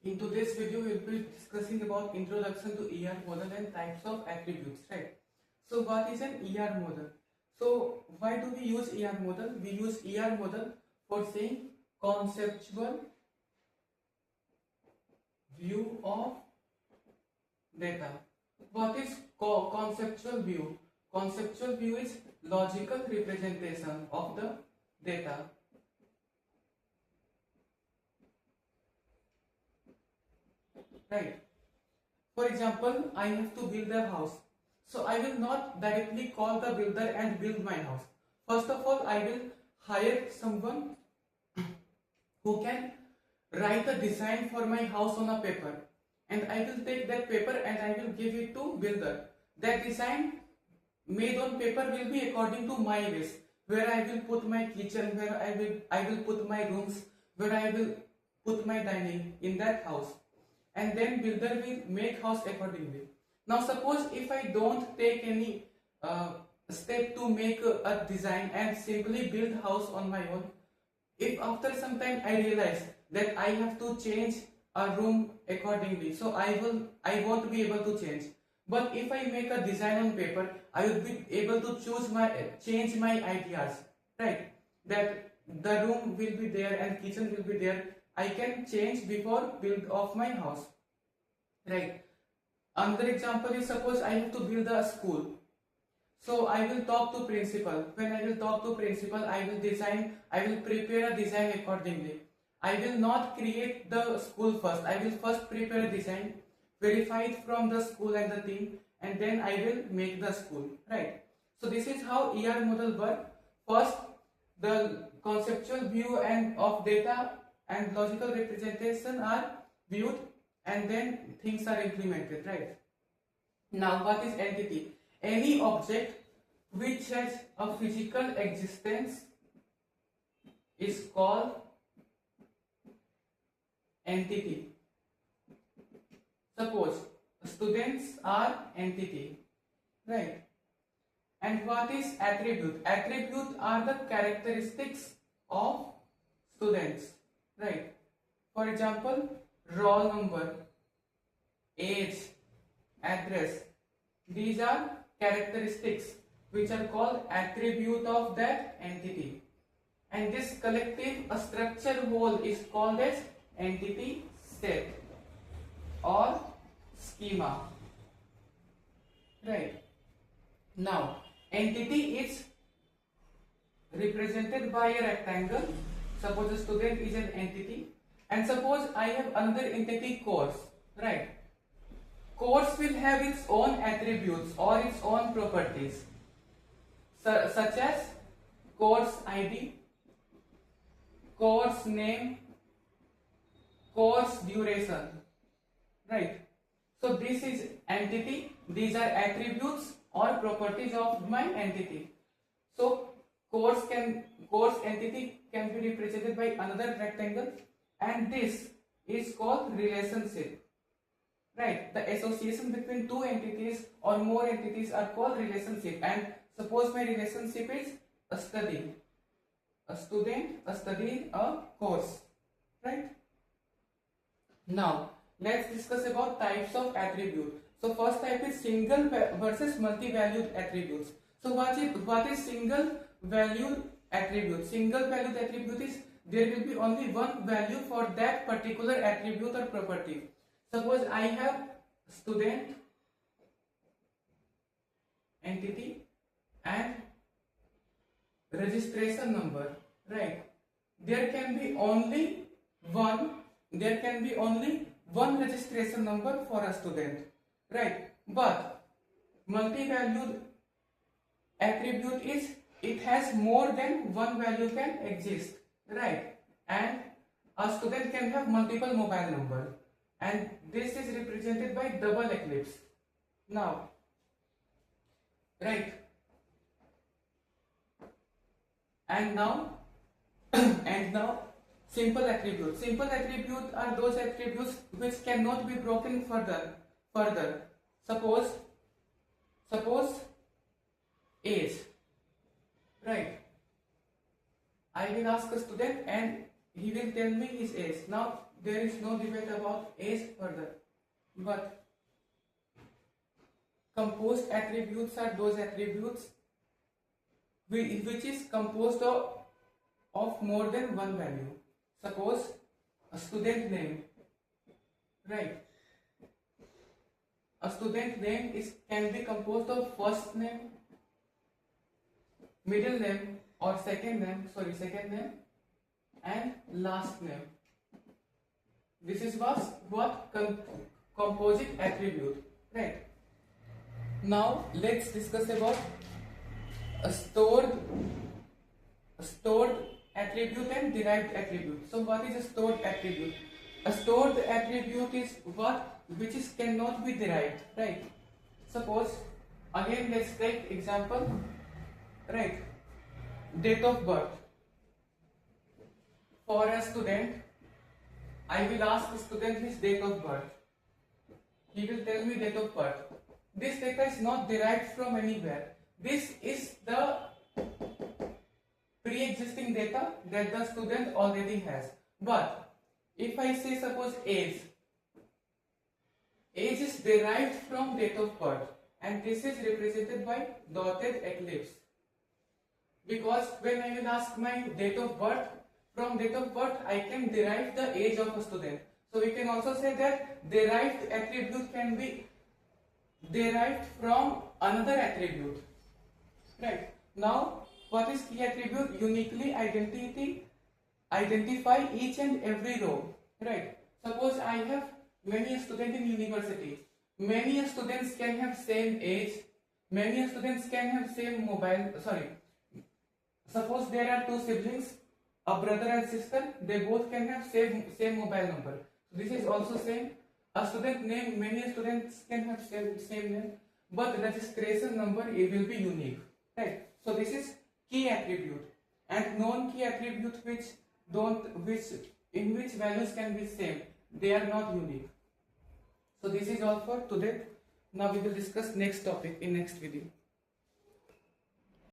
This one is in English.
In today's video, we will be discussing about introduction to ER model and types of attributes, right? So what is an ER model? So why do we use ER model? We use ER model for saying conceptual view of data. What is conceptual view? Conceptual view is logical representation of the data. Right. For example, I have to build a house. So I will not directly call the builder and build my house. First of all, I will hire someone who can write a design for my house on a paper. And I will take that paper and I will give it to builder. That design made on paper will be according to my wish. Where I will put my kitchen, where I will put my rooms, where I will put my dining in that house. And then builder will make house accordingly. Now suppose if I don't take any step to make a design and simply build house on my own, if after some time I realize that I have to change a room accordingly, so I won't be able to change. But if I make a design on paper, I will be able to change my ideas, right? That the room will be there and kitchen will be there. I can change before build of my house, right? Another example is, suppose I have to build a school. So I will talk to principal. When I will talk to principal, I will prepare a design accordingly. I will not create the school first. I will first prepare a design, verify it from the school and the team, and then I will make the school, right? So this is how ER model work. First, the conceptual view and of data and logical representation are viewed, and then things are implemented, right? Now, what is entity? Any object which has a physical existence is called entity. Suppose students are entity, right? And what is attribute? Attribute are the characteristics of students, right? For example, roll number, age, address. These are characteristics which are called attribute of that entity. And this collective structure whole is called as entity set or schema, right? Now, entity is represented by a rectangle. Suppose a student is an entity, and suppose I have another entity, course, right? Course will have its own attributes or its own properties, such as course ID, course name, course duration, right? So this is entity. These are attributes or properties of my entity. So course entity can be represented by another rectangle, and this is called relationship, right? The association between two entities or more entities are called relationship. And suppose my relationship is a study, a student, a study, a course, right? Now let's discuss about types of attribute. So first type is single versus multi-valued attributes. So what is single valued attribute? Single valued attribute is there will be only one value for that particular attribute or property. Suppose I have student, entity, and registration number, right? There can be only one registration number for a student, right? But multi-valued attribute is it has more than one value can exist, right? And a student can have multiple mobile number, and this is represented by double eclipse. Now, right? And now simple attributes. Simple attributes are those attributes which cannot be broken further. Suppose age, right? I will ask a student and he will tell me his age. Now there is no debate about age further. But composed attributes are those attributes which is composed of more than one value. Suppose a student name, right? A student name can be composed of first name, middle name, or second name, and last name. This is what composite attribute, right? Now let's discuss about a stored attribute and derived attribute. So what is a stored attribute? A stored attribute is which cannot be derived, right? Suppose, again let's take example, right? Date of birth. For a student, I will ask the student his date of birth. He will tell me date of birth. This data is not derived from anywhere. This is the pre-existing data that the student already has. But if I say suppose age is derived from date of birth, and this is represented by dotted ellipse. Because when I will ask my date of birth, from date of birth I can derive the age of a student. So we can also say that derived attribute can be derived from another attribute. Right. Now, what is key attribute? Uniquely identify each and every row. Right. Suppose I have many students in university. Many students can have same age. Many students can have same mobile. Suppose there are two siblings, a brother and sister. They both can have same mobile number. So this is also same. A student name, many students can have same name, but registration number it will be unique, right? So this is key attribute, and non-key attribute in which values can be same, they are not unique. So this is all for today. Now we will discuss next topic in next video.